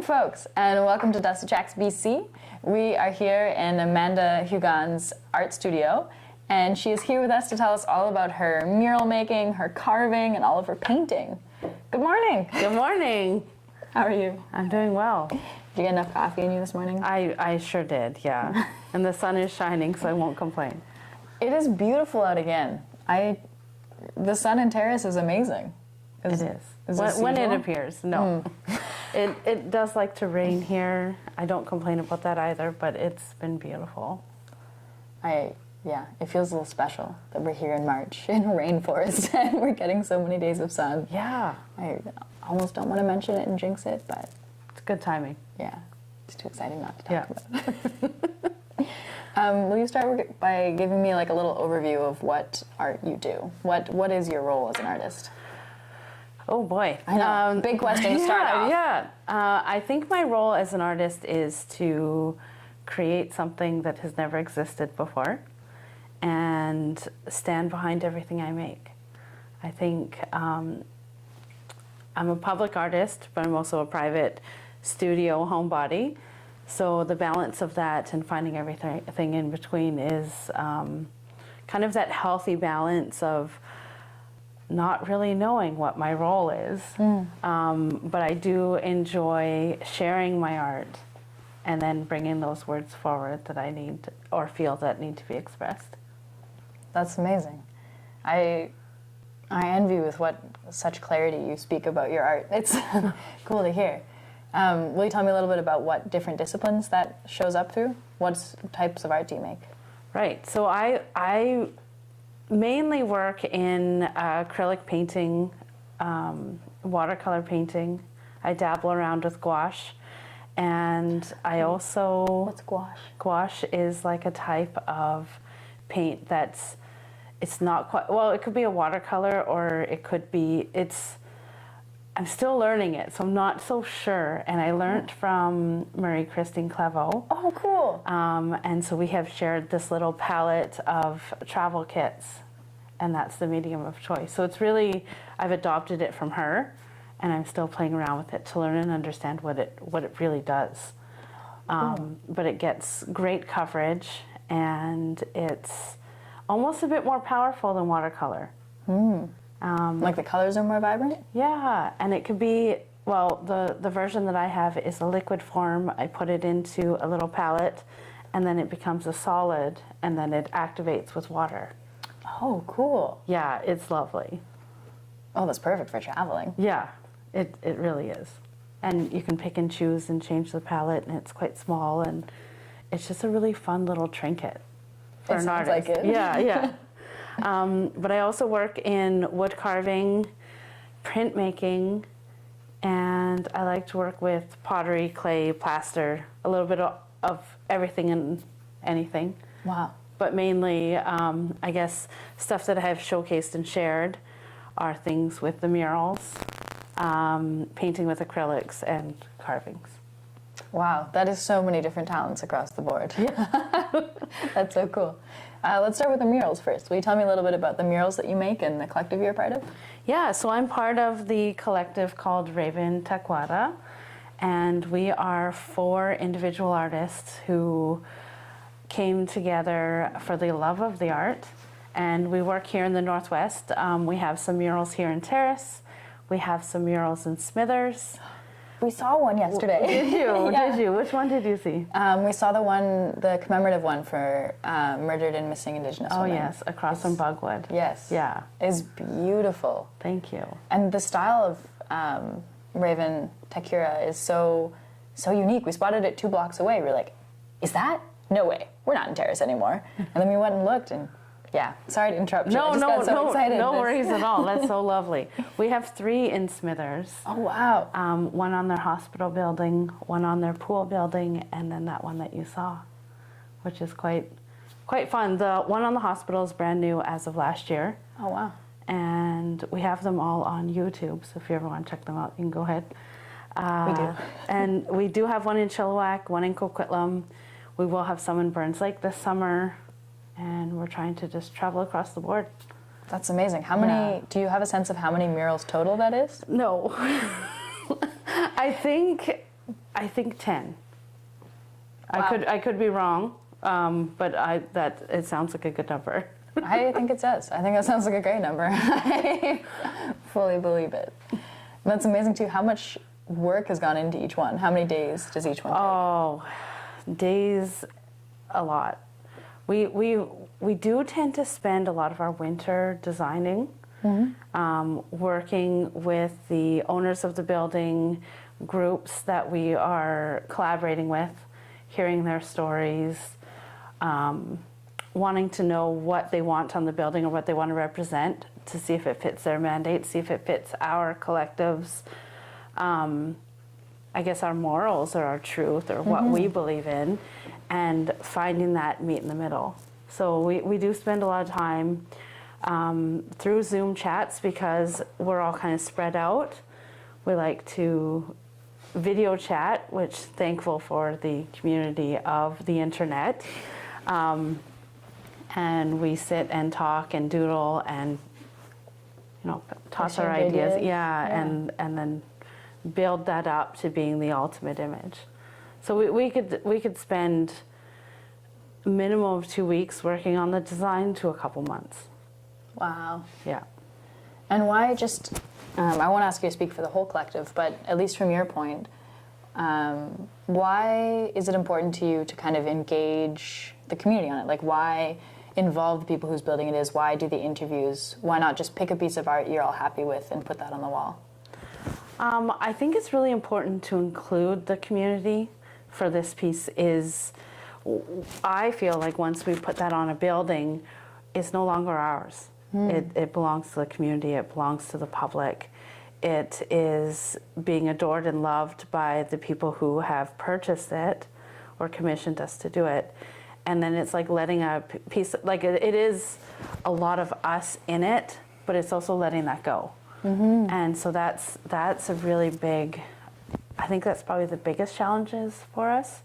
folks, and welcome to Dusty Tracks BC. We are here in Manda Hugon's art studio, and she is here with us to tell us all about her mural making, her carving, and all of her painting. Good morning. Good morning. How are you? I'm doing well. Did you get enough coffee in you this morning? I sure did, yeah. And the sun is shining, so I won't complain. It is beautiful out again. The sun in Terrace is amazing. It is. When it appears, no. It does like to rain here. I don't complain about that either, but it's been beautiful. Yeah, it feels a little special that we're here in March in a rainforest and we're getting so many days of sun. Yeah. I almost don't want to mention it and jinx it, but it's good timing. Yeah, it's too exciting not to talk about it. Will you start by giving me like a little overview of what art you do? What is your role as an artist? Oh boy. I know, big question to start off. Yeah, I think my role as an artist is to create something that has never existed before and stand behind everything I make. I think I'm a public artist, but I'm also a private studio homebody. So the balance of that and finding everything in between is kind of that healthy balance of not really knowing what my role is. But I do enjoy sharing my art and then bringing those words forward that I need or feel that need to be expressed. That's amazing. I envy with what such clarity you speak about your art. It's cool to hear. Will you tell me a little bit about what different disciplines that shows up through? What types of art do you make? Right. So I mainly work in acrylic painting, watercolor painting. I dabble around with gouache. And I also... What's gouache? Gouache is like a type of paint it's not quite... Well, it could be a watercolor or it could be... I'm still learning it, so I'm not so sure. And I learned from Marie-Christine Claveau. Oh, cool. And so we have shared this little palette of travel kits, and that's the medium of choice. So it's really, I've adopted it from her, and I'm still playing around with it to learn and understand what it really does. But it gets great coverage, and it's almost a bit more powerful than watercolor. Like the colors are more vibrant? Yeah, and it could be, well, the version that I have is a liquid form. I put it into a little palette, and then it becomes a solid, and then it activates with water. Oh, cool. Yeah, it's lovely. Oh, that's perfect for traveling. Yeah, it really is. And you can pick and choose and change the palette, and it's quite small, and it's just a really fun little trinket for an artist. Like it. Yeah, yeah. But I also work in wood carving, printmaking, and I like to work with pottery, clay, plaster, a little bit of everything and anything. Wow. But mainly, I guess, stuff that I have showcased and shared are things with the murals, painting with acrylics, and carvings. Wow, that is so many different talents across the board. Yeah. That's so cool. Let's start with the murals first. Will you tell me a little bit about the murals that you make and the collective you're a part of? Yeah, so I'm part of the collective called Raven Tacuara, and we are 4 individual artists who came together for the love of the art, and we work here in the Northwest. We have some murals here in Terrace. We have some murals in Smithers. We saw one yesterday. Did you? Yeah. Did you? Which one did you see? We saw the commemorative one for murdered and missing Indigenous women. Oh yes, across from Bugwood. Yes. Yeah. It's beautiful. Thank you. And the style of Raven Tacuara is so unique. We spotted it 2 blocks away. We were like, is that? No way. We're not in Terrace anymore. And then we went and looked, and yeah, sorry to interrupt you. I just got so excited. No worries at all. That's so lovely. We have 3 in Smithers. Oh, wow. One on their hospital building, one on their pool building, and then that one that you saw, which is quite fun. The one on the hospital is brand new as of last year. Oh, wow. And we have them all on YouTube, so if you ever want to check them out, you can go ahead. We do. And we do have one in Chilliwack, one in Coquitlam. We will have some in Burns Lake this summer. And we're trying to just travel across the board. That's amazing. How many, do you have a sense of how many murals total that is? No. I think I think 10. Wow. I could be wrong, but it sounds like a good number. I think it does. I think that sounds like a great number. I fully believe it. That's amazing too. How much work has gone into each one? How many days does each one take? Oh, days, a lot. We do tend to spend a lot of our winter designing, working with the owners of the building, groups that we are collaborating with, hearing their stories, wanting to know what they want on the building or what they want to represent to see if it fits their mandate, see if it fits our collectives, I guess our morals or our truth or what we believe in, and finding that meet in the middle. So we do spend a lot of time through Zoom chats because we're all kind of spread out. We like to video chat, which thankful for the community of the internet. And we sit and talk and doodle and toss our ideas. Yeah. And then build that up to being the ultimate image. So we could spend a minimum of 2 weeks working on the design to a couple months. Wow. Yeah. And why just, I won't ask you to speak for the whole collective, but at least from your point, why is it important to you to kind of engage the community on it? Like, why involve the people whose building it is? Why do the interviews? Why not just pick a piece of art you're all happy with and put that on the wall? I think it's really important to include the community for this piece. I feel like once we put that on a building, it's no longer ours. It belongs to the community, it belongs to the public. It is being adored and loved by the people who have purchased it or commissioned us to do it. And then it's like letting a piece, like it is a lot of us in it, but it's also letting that go. And so that's a really big, I think that's probably the biggest challenges for us,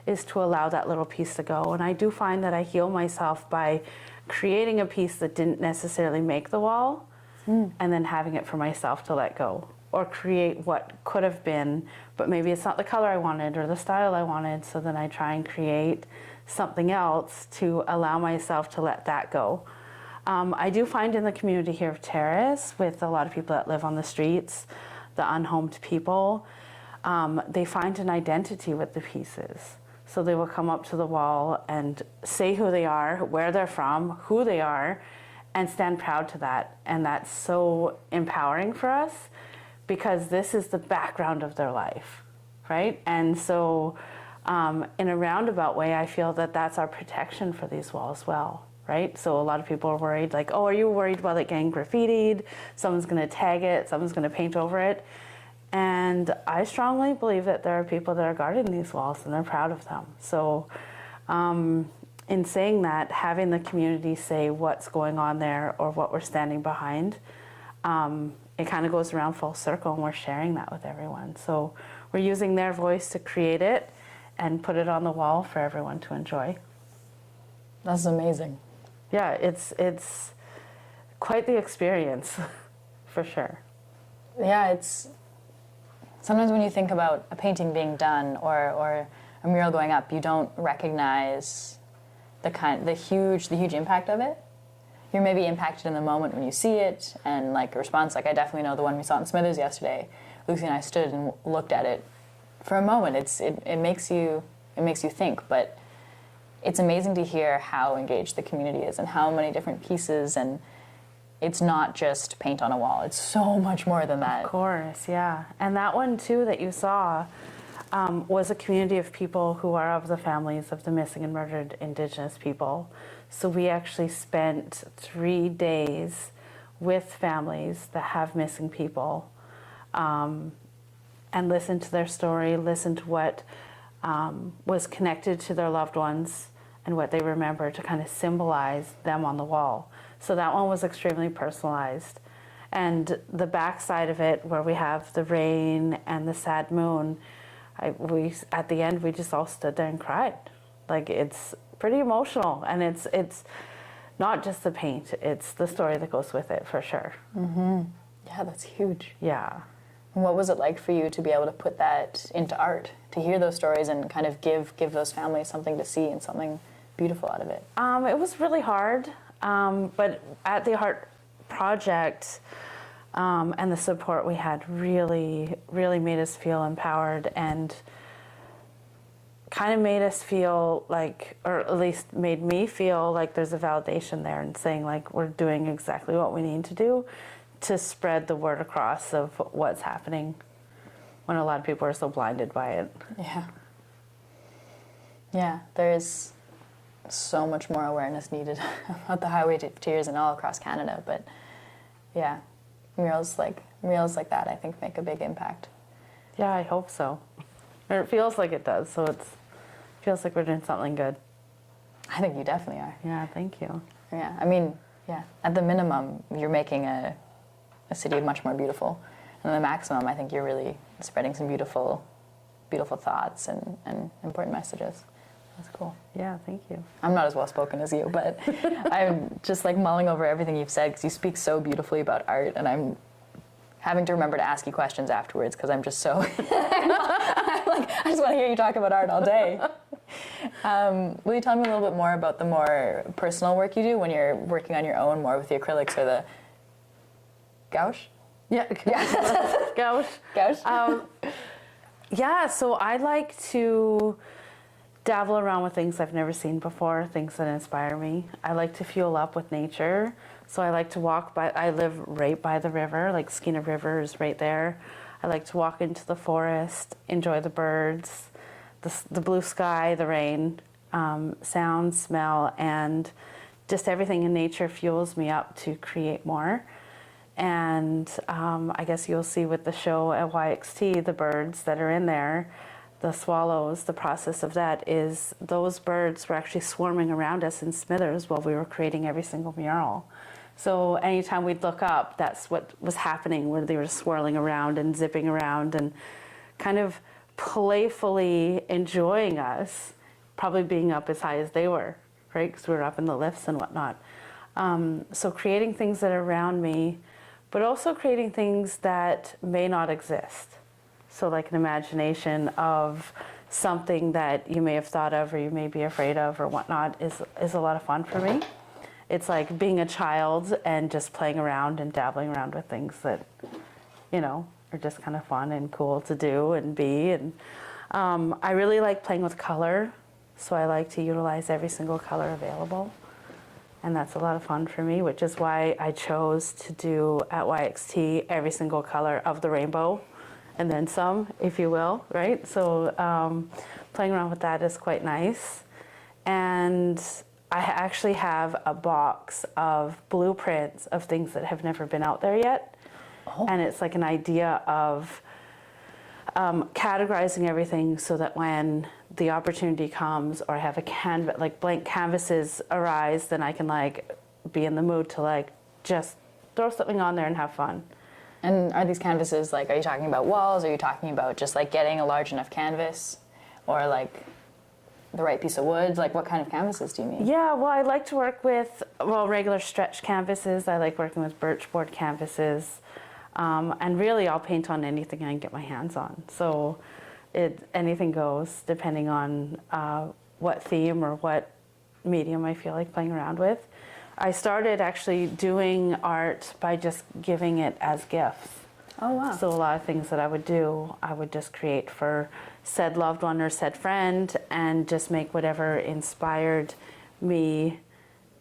is to allow that little piece to go. And I do find that I heal myself by creating a piece that didn't necessarily make the wall, and then having it for myself to let go, or create what could have been, but maybe it's not the color I wanted or the style I wanted, so then I try and create something else to allow myself to let that go. I do find in the community here of Terrace, with a lot of people that live on the streets, the unhomed people, they find an identity with the pieces. So they will come up to the wall and say who they are, where they're from, who they are, and stand proud to that. And that's so empowering for us because this is the background of their life, right? And so in a roundabout way, I feel that that's our protection for these walls well, right? So a lot of people are worried, like, oh, are you worried about it getting graffitied? Someone's gonna tag it, someone's gonna paint over it. And I strongly believe that there are people that are guarding these walls and they're proud of them. So in saying that, having the community say what's going on there or what we're standing behind, it kind of goes around full circle and we're sharing that with everyone. So we're using their voice to create it and put it on the wall for everyone to enjoy. That's amazing. Yeah, it's quite the experience, for sure. Yeah, it's sometimes when you think about a painting being done or a mural going up, you don't recognize the huge impact of it. You're maybe impacted in the moment when you see it and like a response. Like I definitely know the one we saw in Smithers yesterday. Lucy and I stood and looked at it for a moment. It makes you think, but it's amazing to hear how engaged the community is and how many different pieces, and it's not just paint on a wall. It's so much more than that. Of course, yeah. And that one too that you saw was a community of people who are of the families of the missing and murdered Indigenous people. So we actually spent 3 days with families that have missing people and listened to their story, listened to what was connected to their loved ones and what they remember to kind of symbolize them on the wall. So that one was extremely personalized. And the back side of it, where we have the rain and the sad moon, at the end we just all stood there and cried. Like, it's pretty emotional, and it's not just the paint, it's the story that goes with it, for sure. Yeah, that's huge. Yeah. What was it like for you to be able to put that into art, to hear those stories and kind of give those families something to see and something beautiful out of it? It was really hard, but at the art project and the support we had really, really made us feel empowered and kind of made us feel like, or at least made me feel like there's a validation there and saying like we're doing exactly what we need to do to spread the word across of what's happening when a lot of people are so blinded by it. Yeah. Yeah, there's so much more awareness needed about the Highway to Tears and all across Canada, but yeah, murals like that I think make a big impact. Yeah, I hope so. Or it feels like it does, so it feels like we're doing something good. I think you definitely are. Yeah, thank you. Yeah, I mean, yeah, at the minimum, you're making a city much more beautiful. And at the maximum, I think you're really spreading some beautiful thoughts and important messages. That's cool. Yeah, thank you. I'm not as well spoken as you, but I'm just like mulling over everything you've said because you speak so beautifully about art, and I'm having to remember to ask you questions afterwards because I'm just so I just want to hear you talk about art all day. Will you tell me a little bit more about the more personal work you do when you're working on your own, more with the acrylics or the gouache? Yeah, gouache. Gouache? Yeah, so I like to dabble around with things I've never seen before, things that inspire me. I like to fuel up with nature. So I like to walk by, I live right by the river, like Skeena River is right there. I like to walk into the forest, enjoy the birds, the blue sky, the rain, sound, smell, and just everything in nature fuels me up to create more. And I guess you'll see with the show at YXT, the birds that are in there, the swallows, the process of that is those birds were actually swarming around us in smithers while we were creating every single mural. So anytime we'd look up, that's what was happening, where they were swirling around and zipping around and kind of playfully enjoying us, probably being up as high as they were, right? Because we were up in the lifts and whatnot. So creating things that are around me, but also creating things that may not exist. So like an imagination of something that you may have thought of or you may be afraid of or whatnot is a lot of fun for me. It's like being a child and just playing around and dabbling around with things that, you know, are just kind of fun and cool to do and be. And I really like playing with color, so I like to utilize every single color available. And that's a lot of fun for me, which is why I chose to do at YXT every single color of the rainbow, and then some, if you will, right? So playing around with that is quite nice. And I actually have a box of blueprints of things that have never been out there yet. Oh. And it's like an idea of categorizing everything so that when the opportunity comes or I have a canvas, like blank canvases arise, then I can like be in the mood to like just throw something on there and have fun. And are these canvases like, are you talking about walls? Are you talking about just like getting a large enough canvas or like the right piece of wood? Like what kind of canvases do you mean? Yeah, well, I like to work with, well, regular stretch canvases. I like working with birch board canvases. And really I'll paint on anything I can get my hands on. So anything goes depending on what theme or what medium I feel like playing around with. I started actually doing art by just giving it as gifts. Oh, wow. So a lot of things that I would do, I would just create for said loved one or said friend and just make whatever inspired me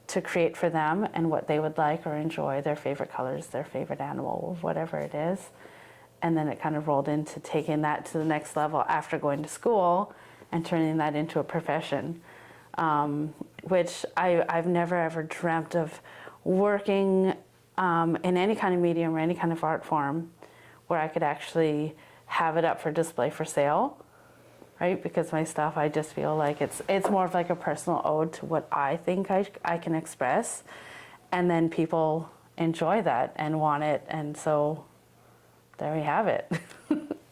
to create for them and what they would like or enjoy, their favorite colors, their favorite animal, whatever it is. And then it kind of rolled into taking that to the next level after going to school and turning that into a profession, which I've never ever dreamt of working in any kind of medium or any kind of art form where I could actually have it up for display for sale, right? Because my stuff, I just feel like it's more of like a personal ode to what I think I can express, and then people enjoy that and want it, and so there we have it.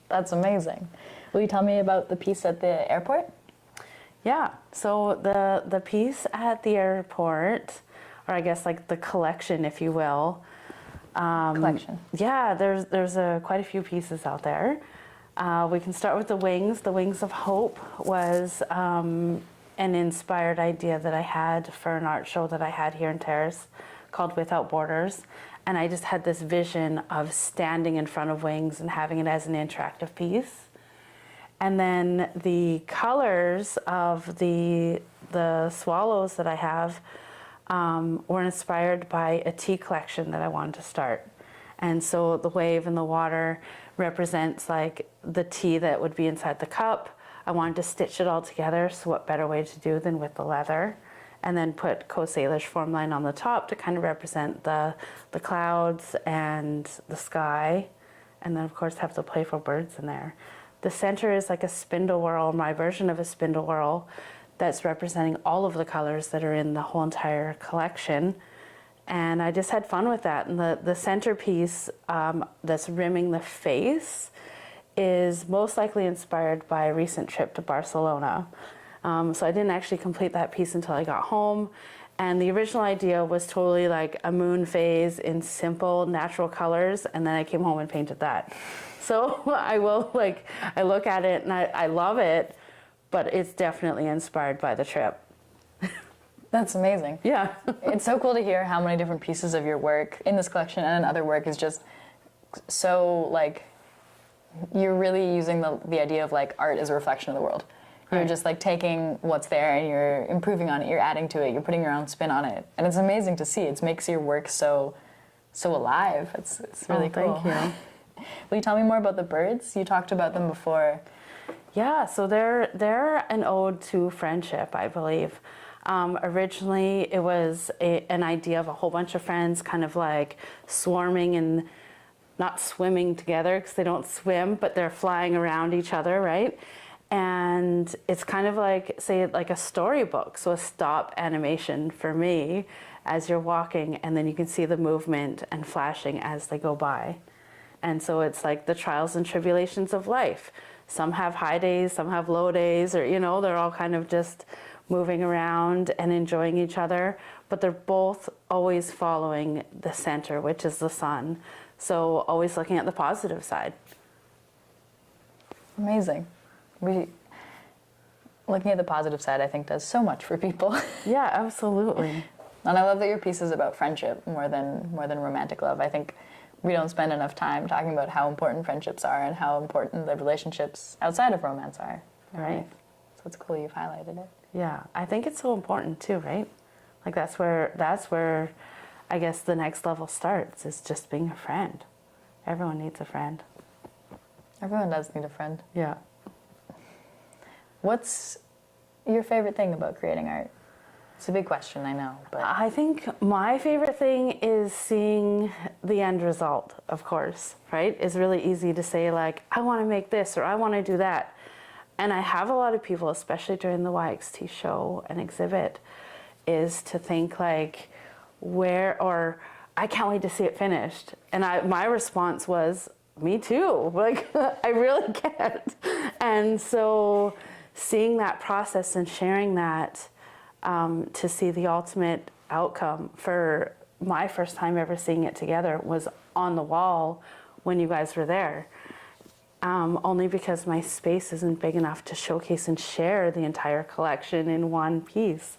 That's amazing. Will you tell me about the piece at the airport? Yeah, so the piece at the airport, or I guess like the collection, if you will, collection? Yeah, there's quite a few pieces out there. We can start with the wings. The Wings of Hope was an inspired idea that I had for an art show that I had here in Terrace called Without Borders. And I just had this vision of standing in front of wings and having it as an interactive piece. And then the colors of the swallows that I have were inspired by a tea collection that I wanted to start. And so the wave and the water represents like the tea that would be inside the cup. I wanted to stitch it all together, so what better way to do than with the leather? And then put Coast Salish form line on the top to kind of represent the clouds and the sky. And then of course have the playful birds in there. The center is like a spindle whorl, my version of a spindle whorl, that's representing all of the colors that are in the whole entire collection. And I just had fun with that. And the centerpiece that's rimming the face is most likely inspired by a recent trip to Barcelona. So I didn't actually complete that piece until I got home. And the original idea was totally like a moon phase in simple natural colors. And then I came home and painted that. So I look at it and I love it, but it's definitely inspired by the trip. That's amazing. Yeah. It's so cool to hear how many different pieces of your work in this collection and in other work is just so like, you're really using the idea of like art as a reflection of the world. You're just like taking what's there and you're improving on it, you're adding to it, you're putting your own spin on it. And it's amazing to see. It makes your work so alive. It's really cool. Thank you. Will you tell me more about the birds? You talked about them before. Yeah, so they're an ode to friendship, I believe. Originally, it was an idea of a whole bunch of friends kind of like swarming and not swimming together because they don't swim, but they're flying around each other, right? And it's kind of like, say, like a storybook, so a stop animation for me as you're walking, and then you can see the movement and flashing as they go by. And so it's like the trials and tribulations of life. Some have high days, some have low days, or, you know, they're all kind of just moving around and enjoying each other, but they're both always following the center, which is the sun. So always looking at the positive side. Amazing. Looking at the positive side, I think, does so much for people. Yeah, absolutely. And I love that your piece is about friendship more than romantic love. I think we don't spend enough time talking about how important friendships are and how important the relationships outside of romance are. Right. So it's cool you've highlighted it. Yeah, I think it's so important too, right? Like that's where I guess the next level starts, is just being a friend. Everyone needs a friend. Everyone does need a friend. Yeah. What's your favorite thing about creating art? It's a big question, I know, but I think my favorite thing is seeing the end result, of course, right? It's really easy to say like, I want to make this or I want to do that. And I have a lot of people, especially during the YXT show and exhibit, is to think like, I can't wait to see it finished. And my response was, me too. Like, I really can't. And so seeing that process and sharing that, to see the ultimate outcome for my first time ever seeing it together was on the wall when you guys were there. Only because my space isn't big enough to showcase and share the entire collection in one piece.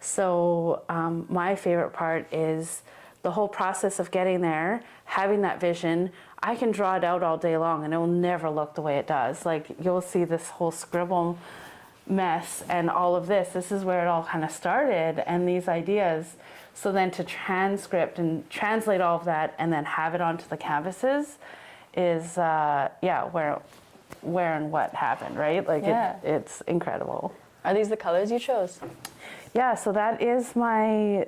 So my favorite part is the whole process of getting there, having that vision. I can draw it out all day long and it will never look the way it does. Like, you'll see this whole scribble mess and all of this. This is where it all kind of started, and these ideas. So then to transcript and translate all of that and then have it onto the canvases is, where and what happened, right? Like, yeah. It's incredible. Are these the colors you chose? Yeah, so that is my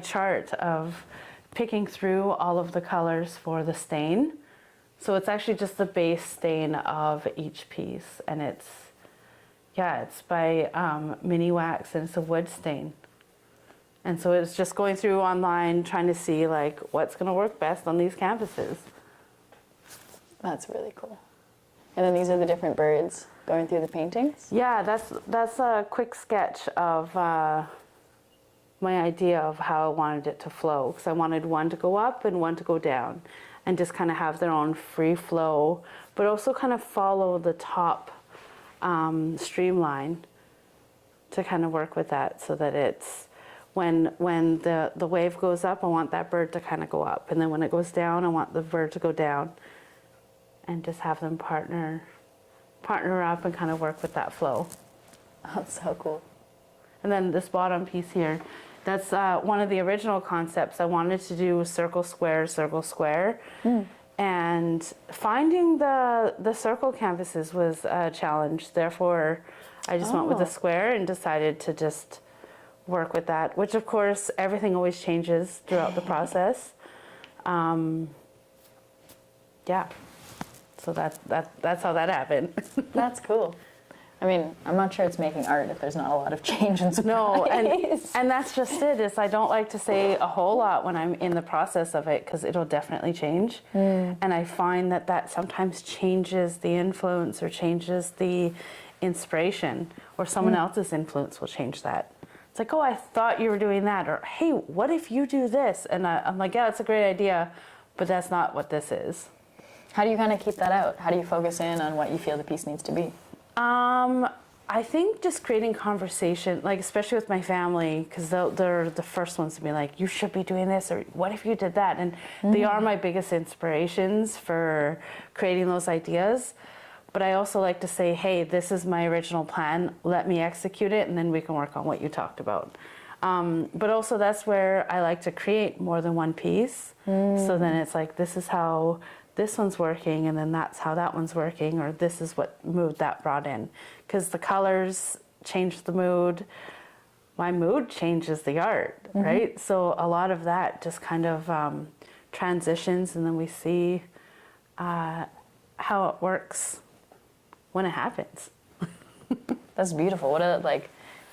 chart of picking through all of the colors for the stain. So it's actually just the base stain of each piece, and it's by Mini Wax, and it's a wood stain. And so it's just going through online trying to see like what's going to work best on these canvases. That's really cool. And then these are the different birds going through the paintings? Yeah, that's a quick sketch of my idea of how I wanted it to flow, because I wanted one to go up and one to go down and just kind of have their own free flow, but also kind of follow the top streamline to kind of work with that, so that it's when the wave goes up, I want that bird to kind of go up, and then when it goes down, I want the bird to go down, and just have them partner up and kind of work with that flow. That's so cool. And then this bottom piece here, that's one of the original concepts. I wanted to do circle, square, circle, square. And finding the circle canvases was a challenge. Therefore, I just went with the square and decided to just work with that, which of course, everything always changes throughout the process. Yeah, so that's how that happened. That's cool. I mean, I'm not sure it's making art if there's not a lot of change and surprise. No, and that's just it. Is I don't like to say a whole lot when I'm in the process of it, because it'll definitely change. And I find that sometimes changes the influence or changes the inspiration, or someone else's influence will change that. It's like, oh, I thought you were doing that, or hey, what if you do this? And I'm like, yeah, it's a great idea, but that's not what this is. How do you kind of keep that out? How do you focus in on what you feel the piece needs to be? I think just creating conversation, like especially with my family, because they're the first ones to be like, you should be doing this, or what if you did that? And they are my biggest inspirations for creating those ideas. But I also like to say, hey, this is my original plan, let me execute it, and then we can work on what you talked about. But also that's where I like to create more than one piece. So then it's like, this is how this one's working, and then that's how that one's working, or this is what mood that brought in. Because the colors change the mood, my mood changes the art, right? So a lot of that just kind of transitions, and then we see how it works when it happens. That's beautiful. What a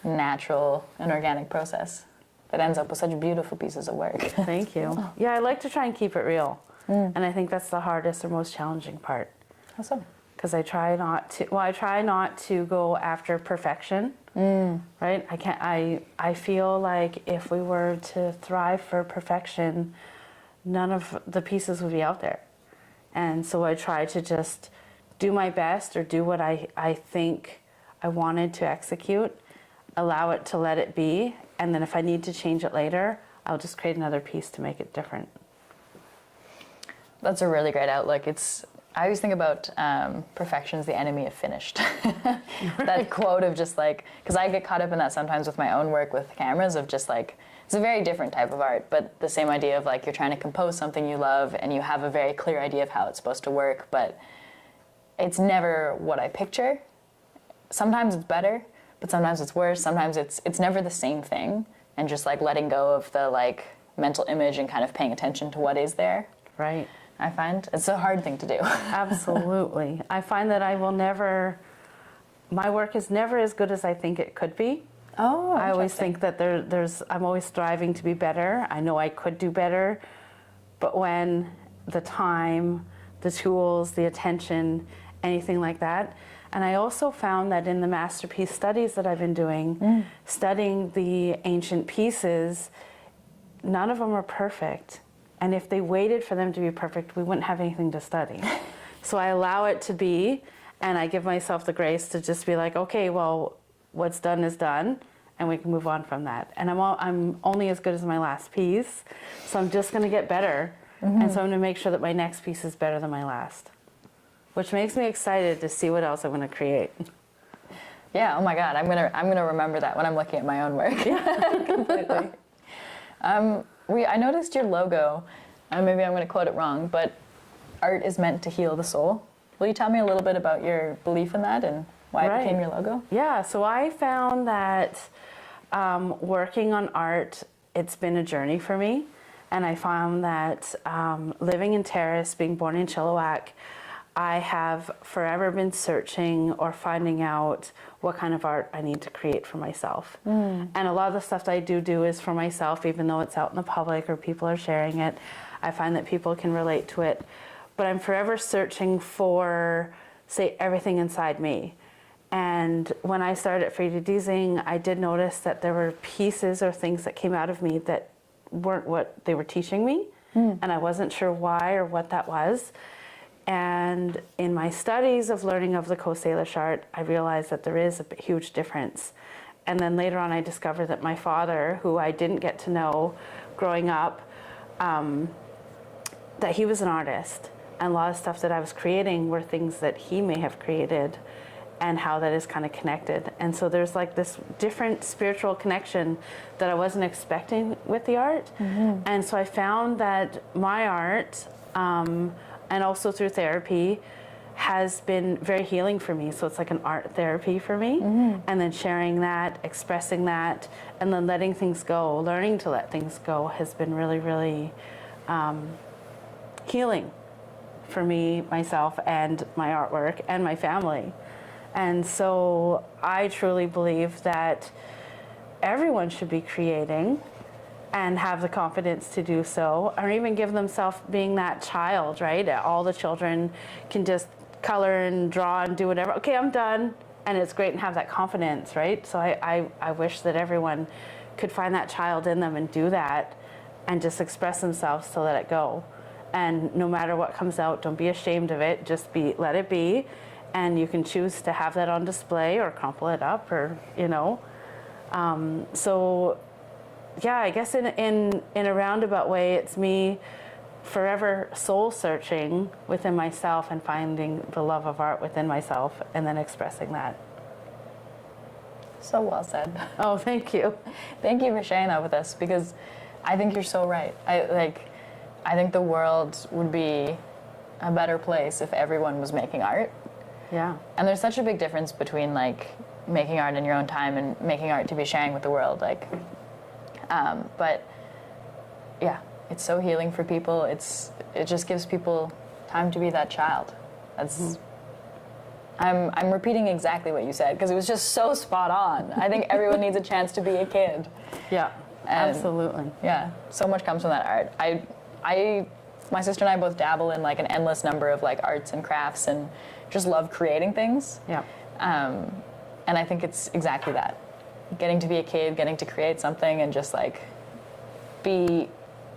natural and organic process that ends up with such beautiful pieces of work. Thank you. Yeah, I like to try and keep it real. And I think that's the hardest or most challenging part. Awesome. Because I try not to go after perfection, right? I feel like if we were to thrive for perfection, none of the pieces would be out there. And so I try to just do my best, or do what I think I wanted to execute, allow it to let it be, and then if I need to change it later, I'll just create another piece to make it different. That's a really great outlook. I always think about perfection is the enemy of finished. That quote of just because I get caught up in that sometimes with my own work with cameras, of just it's a very different type of art, but the same idea of you're trying to compose something you love and you have a very clear idea of how it's supposed to work, but it's never what I picture. Sometimes it's better, but sometimes it's worse. Sometimes it's never the same thing, and just letting go of the mental image and kind of paying attention to what is there. Right. I find it's a hard thing to do. Absolutely. I find that my work is never as good as I think it could be. Oh, I always think that I'm always striving to be better. I know I could do better, but when the time, the tools, the attention, anything like that. And I also found that in the masterpiece studies that I've been doing, studying the ancient pieces, none of them are perfect. And if they waited for them to be perfect, we wouldn't have anything to study. So I allow it to be, and I give myself the grace to just be like, okay, well, what's done is done, and we can move on from that. And I'm only as good as my last piece, so I'm just going to get better. And so I'm going to make sure that my next piece is better than my last, which makes me excited to see what else I'm going to create. Yeah. Oh my God. I'm gonna remember that when I'm looking at my own work. Yeah. Completely. I noticed your logo, and maybe I'm going to quote it wrong, but art is meant to heal the soul. Will you tell me a little bit about your belief in that and why it became your logo? Yeah, so I found that working on art, it's been a journey for me. And I found that living in Terrace, being born in Chilliwack, I have forever been searching or finding out what kind of art I need to create for myself. And a lot of the stuff that I do is for myself, even though it's out in the public or people are sharing it. I find that people can relate to it. But I'm forever searching for, say, everything inside me. And when I started 3D I did notice that there were pieces or things that came out of me that weren't what they were teaching me. And I wasn't sure why or what that was. And in my studies of learning of the Salish art, I realized that there is a huge difference. And then later on, I discovered that my father, who I didn't get to know growing up, that he was an artist. And a lot of stuff that I was creating were things that he may have created, and how that is kind of connected. And so there's like this different spiritual connection that I wasn't expecting with the art. And so I found that my art, and also through therapy, has been very healing for me. So it's like an art therapy for me. And then sharing that, expressing that, and then letting things go, learning to let things go has been really, really healing for me, myself, and my artwork, and my family. And so I truly believe that everyone should be creating and have the confidence to do so, or even give themselves being that child, right? All the children can just color and draw and do whatever. Okay, I'm done. And it's great and have that confidence, right? So I wish that everyone could find that child in them and do that and just express themselves to let it go. And no matter what comes out, don't be ashamed of it. Just let it be. And you can choose to have that on display or crumple it up, or, you know. So yeah, I guess in a roundabout way, it's me forever soul searching within myself and finding the love of art within myself and then expressing that. So well said. Oh, thank you. Thank you for sharing that with us, because I think you're so right. I think the world would be a better place if everyone was making art. Yeah. And there's such a big difference between like making art in your own time and making art to be sharing with the world. Like, but yeah, it's so healing for people. It just gives people time to be that child. That's. I'm repeating exactly what you said because it was just so spot on. I think everyone needs a chance to be a kid. Yeah, And, absolutely. Yeah, so much comes from that art. My sister and I both dabble in like an endless number of like arts and crafts and just love creating things. Yeah. And I think it's exactly that. Getting to be a kid, getting to create something and just like be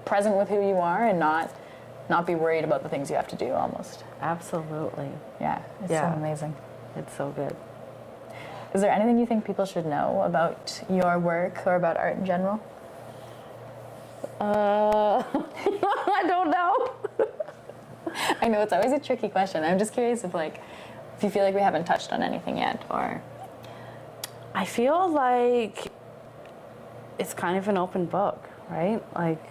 present with who you are and not be worried about the things you have to do almost. Absolutely. Yeah, it's so amazing. It's so good. Is there anything you think people should know about your work or about art in general? I don't know. I know it's always a tricky question. I'm just curious if you feel like we haven't touched on anything yet, or... I feel like it's kind of an open book, right? Like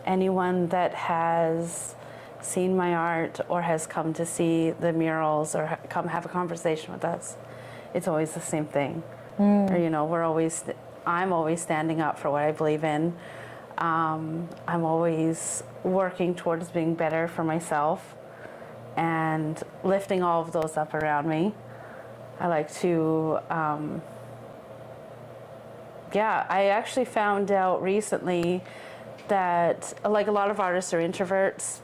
anyone that has seen my art or has come to see the murals or come have a conversation with us, it's always the same thing. Or, you know, I'm always standing up for what I believe in. I'm always working towards being better for myself and lifting all of those up around me. I like to, I actually found out recently that like a lot of artists are introverts,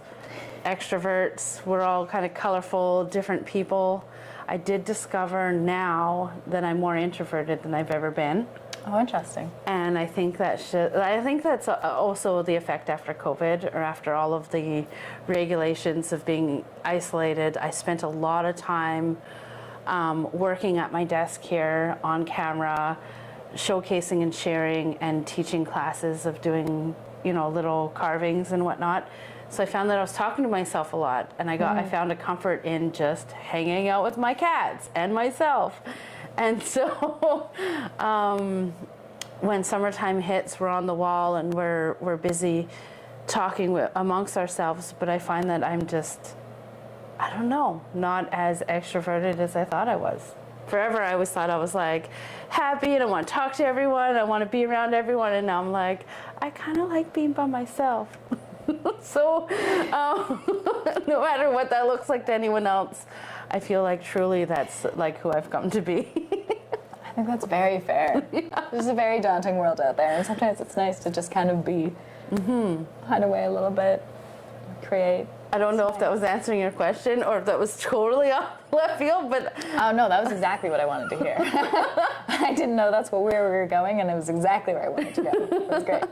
extroverts, we're all kind of colorful, different people. I did discover now that I'm more introverted than I've ever been. Oh, interesting. And I think that's also the effect after COVID or after all of the regulations of being isolated. I spent a lot of time working at my desk here on camera, showcasing and sharing and teaching classes of doing, you know, little carvings and whatnot. So I found that I was talking to myself a lot, and I found a comfort in just hanging out with my cats and myself. And so when summertime hits, we're on the wall and we're busy talking amongst ourselves, but I find that I'm just, I don't know, not as extroverted as I thought I was. Forever I always thought I was like happy and I want to talk to everyone, I want to be around everyone, and now I'm like, I kind of like being by myself. So no matter what that looks like to anyone else, I feel like truly that's like who I've come to be. I think that's very fair. Yeah. There's a very daunting world out there, and sometimes it's nice to just kind of be, hide away a little bit, create. I don't know if that was answering your question or if that was totally off left field, but Oh no, that was exactly what I wanted to hear. I didn't know that's where we were going, and it was exactly where I wanted to go. It was great.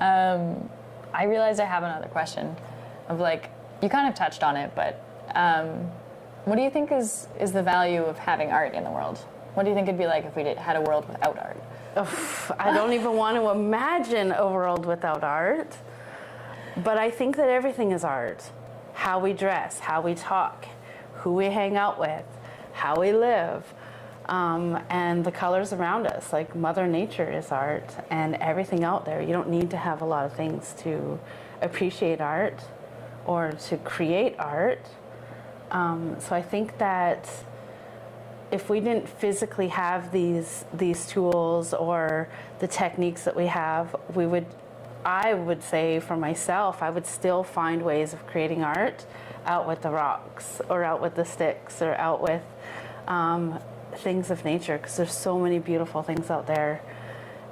I realized I have another question of like, you kind of touched on it, but what do you think is the value of having art in the world? What do you think it'd be like if we had a world without art? I don't even want to imagine a world without art. But I think that everything is art. How we dress, how we talk, who we hang out with, how we live, and the colors around us. Like Mother Nature is art, and everything out there. You don't need to have a lot of things to appreciate art or to create art. So I think that if we didn't physically have these tools or the techniques that we have, I would say for myself, I would still find ways of creating art out with the rocks or out with the sticks or out with things of nature, because there's so many beautiful things out there.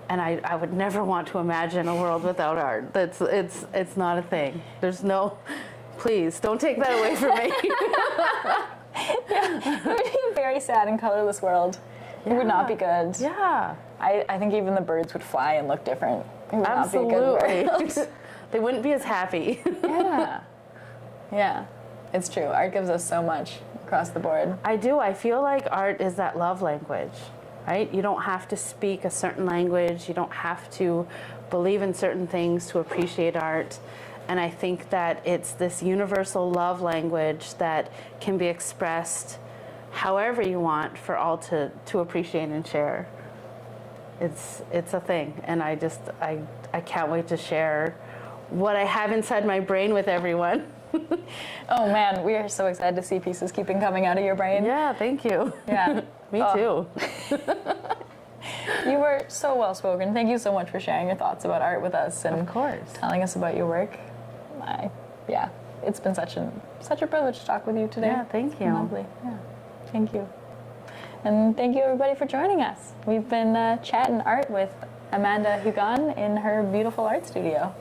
And I would never want to imagine a world without art. It's not a thing. There's no, please don't take that away from me. It would be a very sad and colorless world. It would not be good. Yeah. I think even the birds would fly and look different. It would Absolutely. not be a good world. They wouldn't be as happy. Yeah. Yeah. It's true. Art gives us so much across the board. I do. I feel like art is that love language, right? You don't have to speak a certain language. You don't have to believe in certain things to appreciate art. And I think that it's this universal love language that can be expressed however you want for all to appreciate and share. It's a thing, and I can't wait to share what I have inside my brain with everyone. Oh man, we are so excited to see pieces keeping coming out of your brain. Yeah, thank you. Yeah. Me too. You were so well spoken. Thank you so much for sharing your thoughts about art with us and Of course. telling us about your work. Yeah, it's been such a privilege to talk with you today. Yeah, thank you. Lovely. Yeah, thank you. And thank you everybody for joining us. We've been chatting art with Manda Hugon in her beautiful art studio.